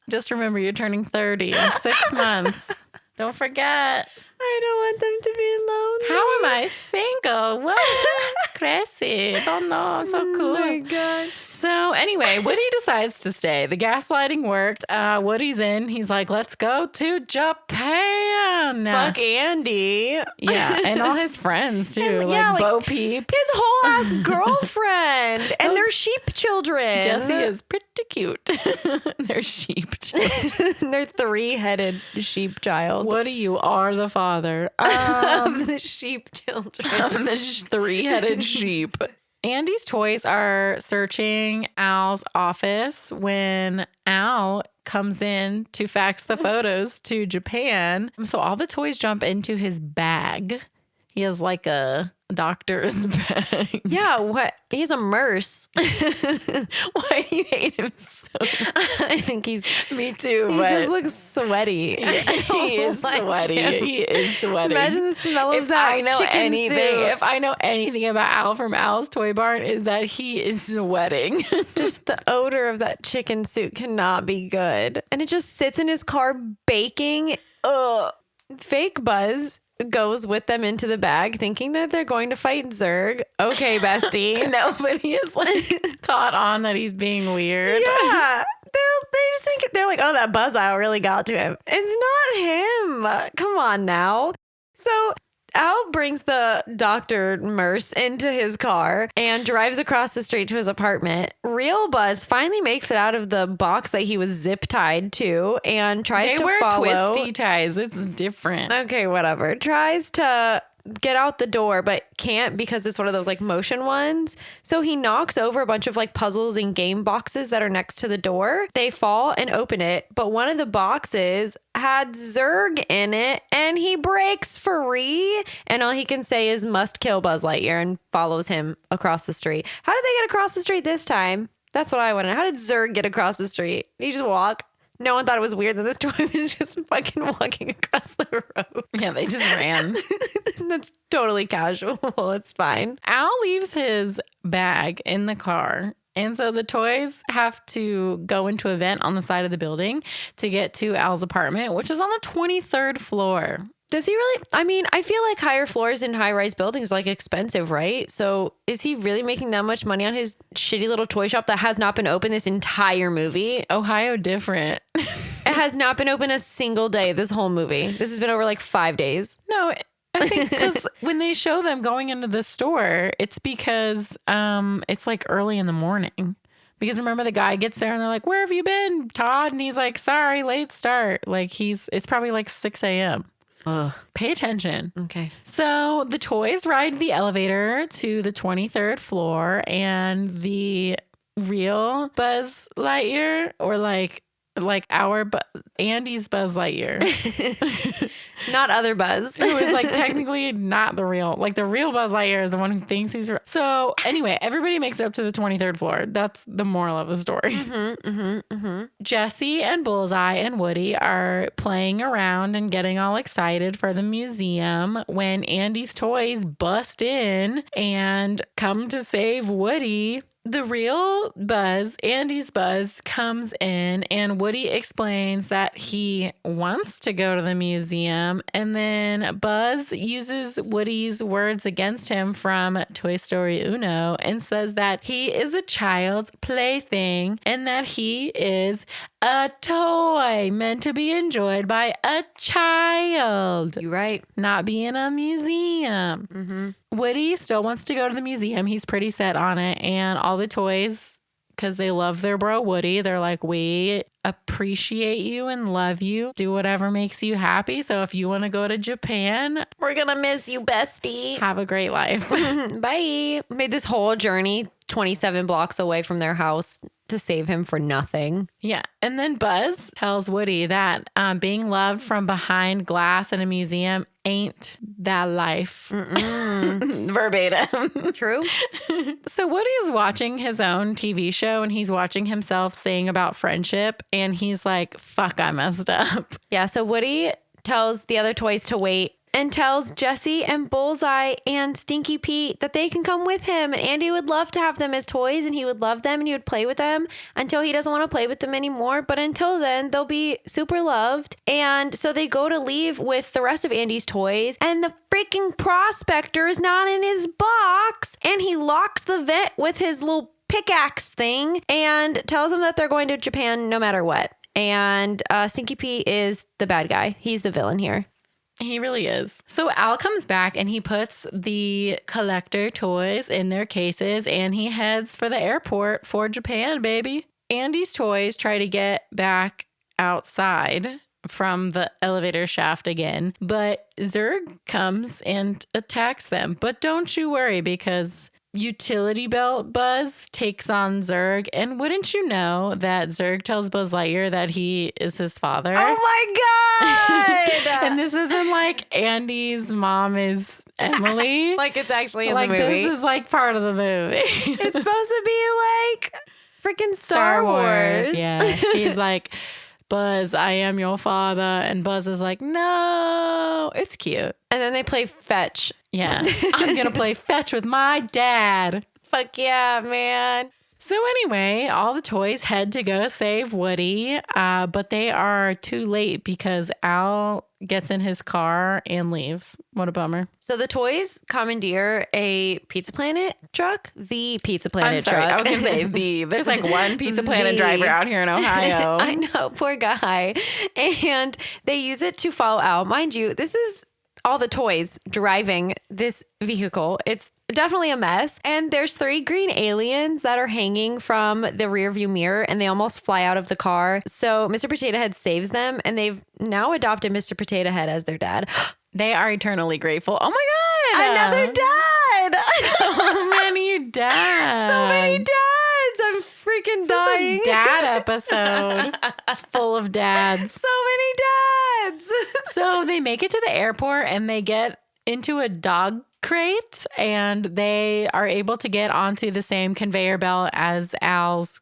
Just remember, you're turning 30 in 6 months. Don't forget. I don't want them to be lonely. How am I single? What? Crazy. Don't know. I'm so cool. Oh my God. So anyway, Woody decides to stay. The gaslighting worked. Woody's in. He's like, let's go to Japan. Fuck Andy. Yeah, and all his friends too. And, like yeah, like, Bo Peep. His whole ass girlfriend and their sheep children. Jessie is pretty cute. They're sheep children. Their 3-headed sheep child. Woody, you are the father. Of the sheep children. Of the 3-headed sheep. Andy's toys are searching Al's office when Al comes in to fax the photos to Japan. So all the toys jump into his bag. He has like a doctor's bag. Yeah, what? He's a merce. Why do you hate him so much? I think he's... Me too. He but just looks sweaty. yeah, he is like sweaty. him. He is sweaty. Imagine the smell of If that I know chicken anything, soup. if I know anything about Al from Al's Toy Barn, is that he is sweating. Just the odor of that chicken soup cannot be good. And it just sits in his car baking. Ugh. Fake Buzz goes with them into the bag thinking that they're going to fight Zurg. Okay, bestie. Nobody is like caught on that he's being weird. Yeah. They just think, they're like, oh, that Buzz Owl really got to him. It's not him. Come on now. So Al brings the Dr. Merce into his car and drives across the street to his apartment. Real Buzz finally makes it out of the box that he was zip tied to and tries They to wear follow. twisty ties. It's different. Okay, whatever. Tries to get out the door, but can't because it's one of those like motion ones. So he knocks over a bunch of like puzzles and game boxes that are next to the door. They fall and open it, but one of the boxes had Zurg in it and he breaks free. And all he can say is must kill Buzz Lightyear and follows him across the street. How did they get across the street this time? That's what I want to know. How did Zurg get across the street? Did he just walk? No one thought it was weird that this toy was just fucking walking across the road. Yeah, they just ran. That's totally casual. It's fine. Al leaves his bag in the car. And so the toys have to go into a vent on the side of the building to get to Al's apartment, which is on the 23rd floor. Does he really? I mean, I feel like higher floors in high-rise buildings are like expensive, right? So is he really making that much money on his shitty little toy shop that has not been open this entire movie? Ohio different. It has not been open a single day this whole movie. This has been over like 5 days. No, I think because when they show them going into the store, it's because it's like early in the morning. Because remember, the guy gets there and they're like, "Where have you been, Todd?" And he's like, "Sorry, late start." Like it's probably like 6 a.m. Ugh. Pay attention. Okay. So the toys ride the elevator to the 23rd floor, and the real Buzz Lightyear, or like Andy's Buzz Lightyear, Not other Buzz. who is like technically not the real, like the real Buzz Lightyear is the one who thinks he's real. So anyway, everybody makes it up to the 23rd floor. That's the moral of the story. Jessie and Bullseye and Woody are playing around and getting all excited for the museum when Andy's toys bust in and come to save Woody. The real Buzz, Andy's Buzz, comes in and Woody explains that he wants to go to the museum, and then Buzz uses Woody's words against him from Toy Story Uno and says that he is a child's plaything and that he is a toy meant to be enjoyed by a child. You're right. Not be in a museum. Woody still wants to go to the museum. He's pretty set on it. And all the toys, because they love their bro Woody, they're like, we appreciate you and love you. Do whatever makes you happy. So if you want to go to Japan, We're gonna miss you, bestie. have a great life. Bye. Made this whole journey 27 blocks away from their house to save him for nothing. Yeah. And then Buzz tells Woody that being loved from behind glass in a museum ain't that life. Verbatim. True. So Woody is watching his own TV show and he's watching himself sing about friendship and he's like, fuck, I messed up. Yeah, so Woody tells the other toys to wait and tells Jessie and Bullseye and Stinky Pete that they can come with him. And Andy would love to have them as toys and he would love them and he would play with them until he doesn't want to play with them anymore. But until then, they'll be super loved. And so they go to leave with the rest of Andy's toys and the freaking prospector is not in his box and he locks the vent with his little pickaxe thing and tells them that they're going to Japan no matter what. And Stinky Pete is the bad guy. He's the villain here. He really is. So Al comes back and he puts the collector toys in their cases and he heads for the airport for Japan, baby. Andy's toys try to get back outside from the elevator shaft again, but Zurg comes and attacks them. But don't you worry because utility belt Buzz takes on Zurg. And wouldn't you know that Zurg tells Buzz Lightyear that he is his father? Oh my God! And this isn't like Andy's mom is Emily. Like it's actually in like the movie. This is like part of the movie. It's supposed to be like freaking Star Wars. Yeah. He's like, Buzz, I am your father. And Buzz is like, no. It's cute. And then they play fetch. Yeah. I'm going to play fetch with my dad. Fuck yeah, man. So anyway, all the toys head to go save Woody, but they are too late because Al gets in his car and leaves. What a bummer. So the toys commandeer a Pizza Planet truck. The Pizza Planet truck. I was going to say there's like one Pizza Planet driver out here in Ohio. I know, poor guy. And they use it to follow Al. Mind you, this is all the toys driving this vehicle. It's definitely a mess. And there's 3 green aliens that are hanging from the rearview mirror and they almost fly out of the car. So Mr. Potato Head saves them and they've now adopted Mr. Potato Head as their dad. They are eternally grateful. Oh my God. Another dad. So many dads. So many dads. I'm freaking dying. This is a dad episode. It's full of dads. So many dads. So they make it to the airport and they get into a dog crate and they are able to get onto the same conveyor belt as Al's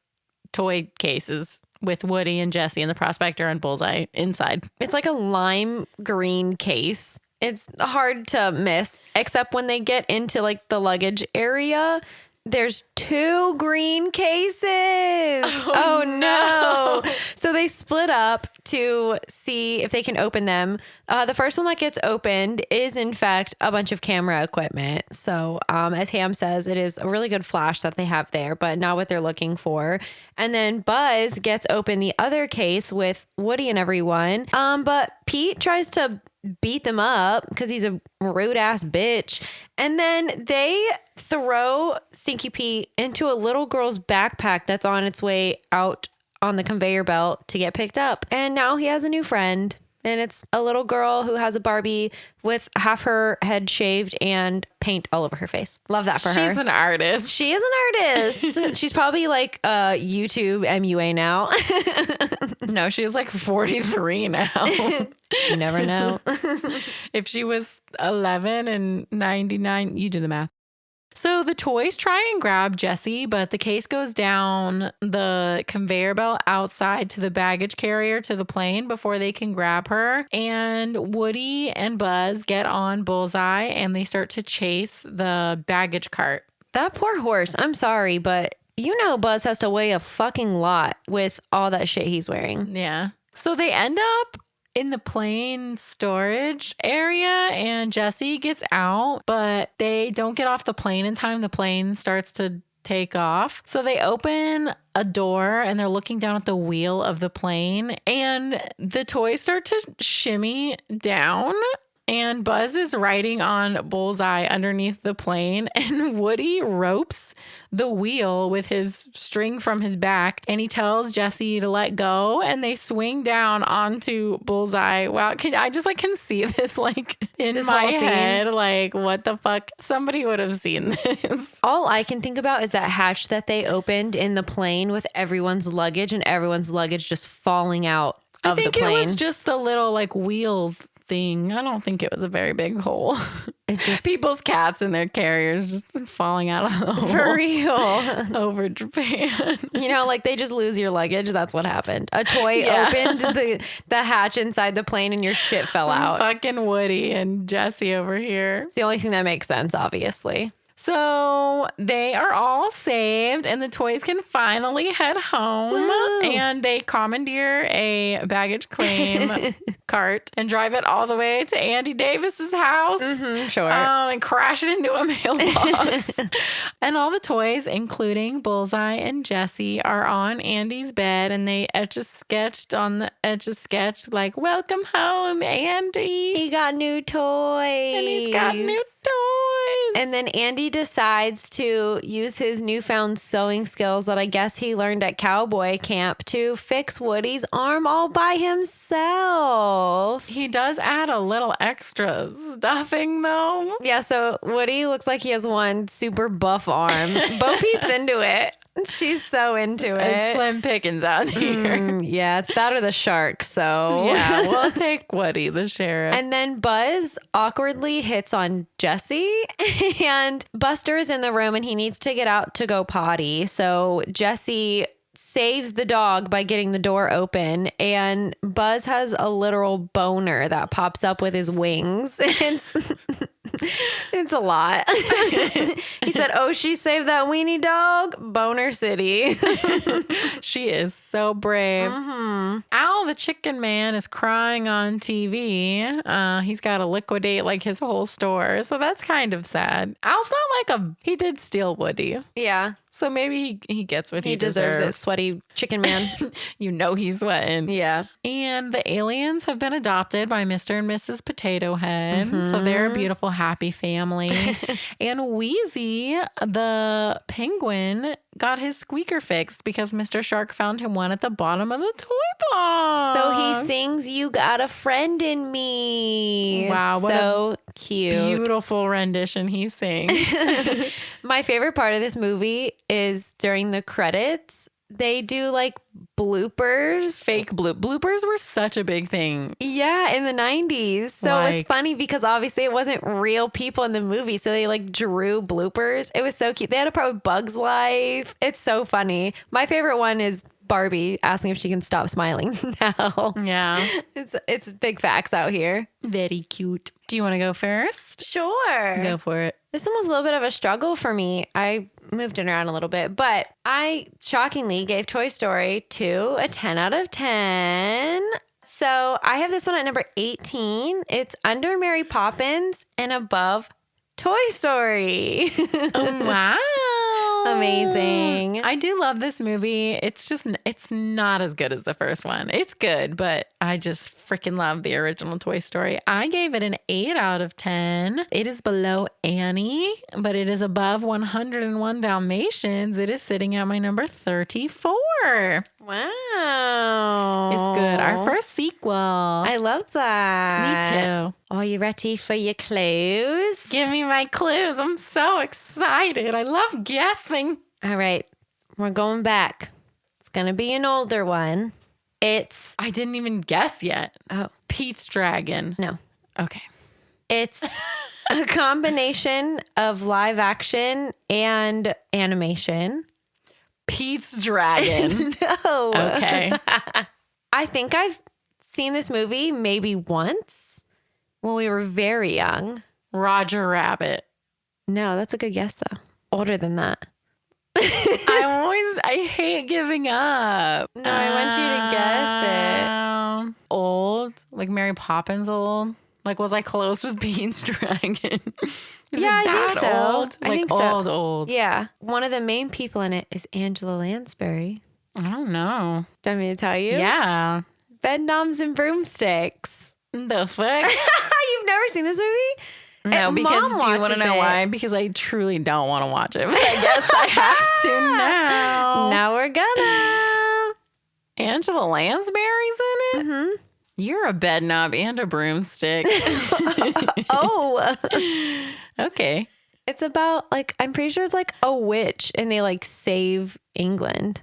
toy cases with Woody and Jessie and the prospector and Bullseye inside. It's like a lime green case. It's hard to miss, except when they get into like the luggage area. There's 2 green cases. Oh no. So they split up to see if they can open them. The first one that gets opened is in fact a bunch of camera equipment. So as Ham says, it is a really good flash that they have there, but not what they're looking for. And then Buzz gets open the other case with Woody and everyone. But Pete tries to beat them up because he's a rude ass bitch. And then they throw Stinky Pete into a little girl's backpack that's on its way out on the conveyor belt to get picked up. And now he has a new friend. And it's a little girl who has a Barbie with half her head shaved and paint all over her face. Love that for her. She's an artist. She is an artist. She's probably like a YouTube MUA now. No, she's like 43 now. You never know. If she was 11 and 99, you do the math. So the toys try and grab Jessie, but the case goes down the conveyor belt outside to the baggage carrier to the plane before they can grab her. And Woody and Buzz get on Bullseye and they start to chase the baggage cart. That poor horse. I'm sorry, but you know Buzz has to weigh a fucking lot with all that shit he's wearing. Yeah. So they end up in the plane storage area and Jessie gets out, but they don't get off the plane in time. The plane starts to take off. So they open a door and they're looking down at the wheel of the plane and the toys start to shimmy down. And Buzz is riding on Bullseye underneath the plane and Woody ropes the wheel with his string from his back, and he tells Jessie to let go, and they swing down onto Bullseye. Wow, I just like can see this like in This my whole scene. head. Like, what the fuck? Somebody would have seen this. All I can think about is that hatch that they opened in the plane with everyone's luggage and everyone's luggage just falling out of the I think plane. it was just the little like wheel thing. I don't think it was a very big hole. It just People's cats and their carriers just falling out of the hole for real. over Japan. You know, like they just lose your luggage. That's what happened. A toy Yeah. opened the hatch inside the plane and your shit fell out. Fucking Woody and Jessie over here. It's the only thing that makes sense, obviously. So they are all saved and the toys can finally head home. Woo. And they commandeer a baggage claim cart and drive it all the way to Andy Davis's house. Sure. And crash it into a mailbox. And all the toys, including Bullseye and Jessie, are on Andy's bed, and they etch a sketched on the etch a sketch like, "Welcome home, Andy." He got new toys. And he's got new toys. And then Andy decides to use his newfound sewing skills that I guess he learned at cowboy camp to fix Woody's arm all by himself. He does add a little extra stuffing, though. Yeah, so Woody looks like he has one super buff arm. Bo Peep's into it. She's so into it. It's slim pickings out here. Yeah, it's that or the shark, so. Yeah, we'll take Woody, the sheriff. And then Buzz awkwardly hits on Jessie, and Buster is in the room and he needs to get out to go potty. So Jessie saves the dog by getting the door open, and Buzz has a literal boner that pops up with his wings. It's a lot. He said, "Oh, she saved that weenie dog? Boner City." She is so brave. Al, the chicken man, is crying on TV. He's got to liquidate like his whole store. So that's kind of sad. Al's not like he did steal Woody. Yeah. So maybe he gets what he deserves it, sweaty chicken man. You know he's sweating. Yeah. And the aliens have been adopted by Mr. and Mrs. Potato Head. So they're a beautiful, happy family. And Wheezy, the penguin, got his squeaker fixed because Mr. Shark found him one at the bottom of the toy box. So he sings "You Got a Friend in Me." Wow, It's what so cute. Beautiful rendition he sings. My favorite part of this movie is during the credits, they do like bloopers. Fake bloopers were such a big thing. Yeah, in the 90s. So it was Like- funny because obviously it wasn't real people in the movie. So they like drew bloopers. It was so cute. They had a part with Bug's Life. It's so funny. My favorite one is Barbie asking if she can stop smiling now. Yeah. It's big facts out here. Very cute. Do you want to go first? Sure. Go for it. This one was a little bit of a struggle for me. I moved it around a little bit, but I shockingly gave Toy Story 2 a 10 out of 10. So I have this one at number 18. It's under Mary Poppins and above Toy Story. Wow. Amazing. I do love this movie. It's not as good as the first one. It's good, but I just freaking love the original Toy Story. I gave it an 8 out of 10. It is below Annie, but it is above 101 Dalmatians. It is sitting at my number 34. Wow. It's good. Our first sequel. I love that. Me too. Are you ready for your clues? Give me my clues. I'm so excited. I love guessing. All right. We're going back. It's going to be an older one. It's, I didn't even guess yet. oh, Pete's Dragon. no. Okay. It's a combination of live action and animation. Pete's Dragon. No. Okay. I think I've seen this movie maybe once when we were very young. Roger Rabbit. No, that's a good guess though. Older than that. I hate giving up. No, I want you to guess it. Old, like Mary Poppins old. Like, was I close with Pete's Dragon? Is Yeah, it I that think so. old? I Like think so. old. Yeah. One of the main people in it is Angela Lansbury. I don't know. Do you want me to tell you? Yeah. Bedknobs and Broomsticks. The fuck? You've never seen this movie? No, because Mom do you want to watches know it. why? Because I truly don't want to watch it, but I guess I have to now. Now we're gonna. Angela Lansbury's in it? Mm-hmm. You're a bed knob and a broomstick. Oh. Okay. It's about, like, I'm pretty sure it's like a witch and they like save England.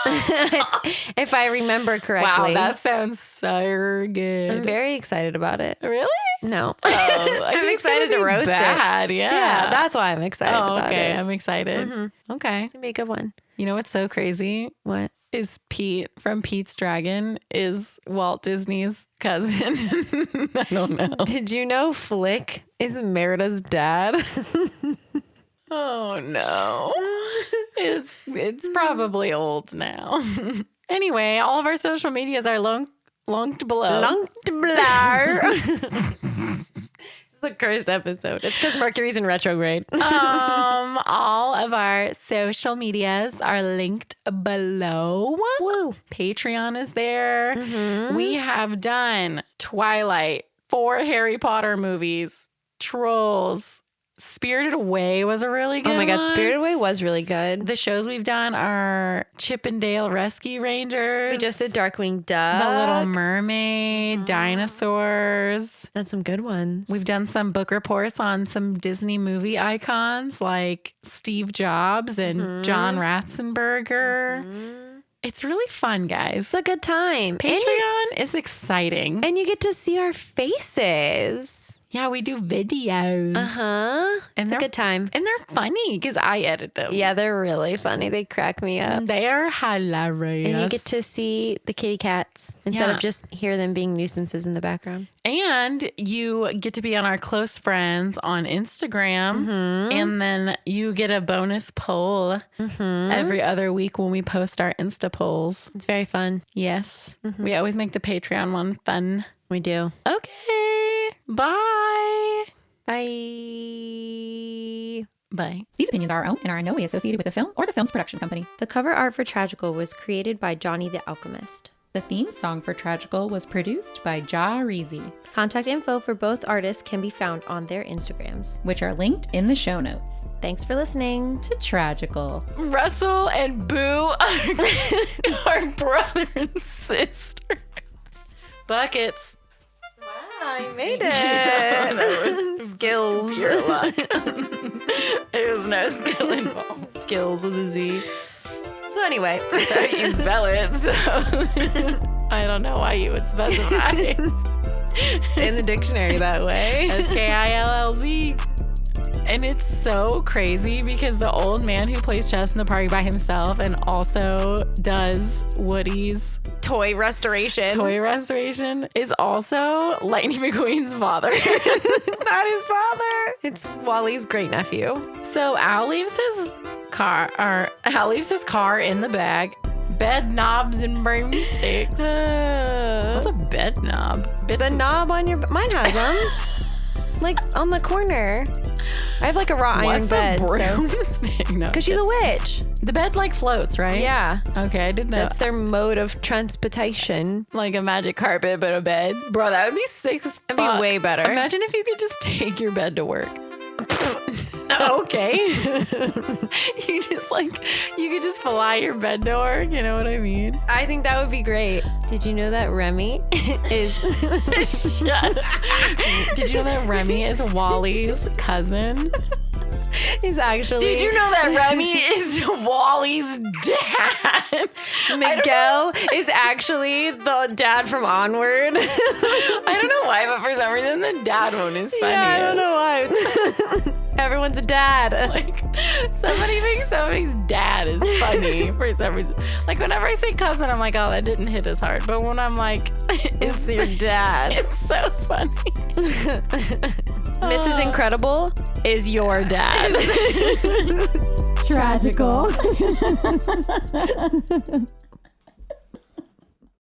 If I remember correctly. Wow, that sounds so good. I'm very excited about it. Really? No. Oh, I'm excited to roast bad. it. Yeah. Yeah, that's why I'm excited about okay. it. I'm excited. Okay. It's gonna be a good one. You know what's so crazy? What? Is Pete from Pete's Dragon is Walt Disney's cousin. I don't know. Did you know Flick is Merida's dad? Oh no. It's probably old now. Anyway, all of our social medias are linked below. Lunked blar. This is a cursed episode. It's because Mercury's in retrograde. All of our social medias are linked below. Woo. Patreon is there. We have done Twilight, 4 Harry Potter movies, Trolls, Spirited Away was a really good one. Oh my God, Spirited Away was really good. The shows we've done are Chippendale Rescue Rangers. We just did Darkwing Duck. The Little Mermaid, Dinosaurs. That's some good ones. We've done some book reports on some Disney movie icons like Steve Jobs and John Ratzenberger. It's really fun, guys. It's a good time. Patreon is exciting. And you get to see our faces. Yeah, we do videos. Uh-huh. And It's a they're good time. And they're funny because I edit them. Yeah, they're really funny. They crack me up. They are hilarious. And you get to see the kitty cats instead Yeah. of just hear them being nuisances in the background. And you get to be on our close friends on Instagram. And then you get a bonus poll every other week when we post our Insta polls. It's very fun. Yes. We always make the Patreon one fun. We do. Okay. Bye. Bye. Bye. These opinions are our own and are in no way associated with the film or the film's production company. The cover art for Tragical was created by Johnny the Alchemist. The theme song for Tragical was produced by Jahreezy, Contact info for both artists can be found on their Instagrams. which are linked in the show notes. Thanks for listening. To Tragical. Russell and Boo are brother and sister. Buckets. Wow, you made That it. Skills. Pure luck. There was no skill involved. Skills with a Z. So anyway. That's how you spell it, so I don't know why you would specify. It's in the dictionary that way. Skillz. And it's so crazy because the old man who plays chess in the party by himself and also does Woody's Toy restoration. toy restoration is also Lightning McQueen's father. Not his father. It's Wally's great nephew. So Al leaves his car in the bag. Bed knobs and broomsticks. What's a bed knob? Bitch. The knob on your mine has them. Like on the corner. I have like a wrought iron What's bed. a broomstick? No, Because she's a witch. the bed like floats, right? Yeah. Okay, I didn't know. That's their mode of transportation. Like a magic carpet, but a bed. Bro, that would be sick as That'd be fuck. way better. Imagine if you could just take your bed to work. Okay. You could just fly your bed to work. You know what I mean? I think that would be great. Did you know that Remy is Shut up. Did you know that Remy is Wally's cousin? actually Did you know that Remy is Wally's dad? Miguel is actually the dad from Onward? I don't know why, but for some reason the dad one is funny. Yeah, I don't know why. Everyone's a dad. Like, somebody thinks somebody's dad is funny for some reason. Like, whenever I say cousin, I'm like, oh, that didn't hit as hard. But when I'm like, It's your dad. it's so funny. Mrs. Incredible is your dad. Tragical.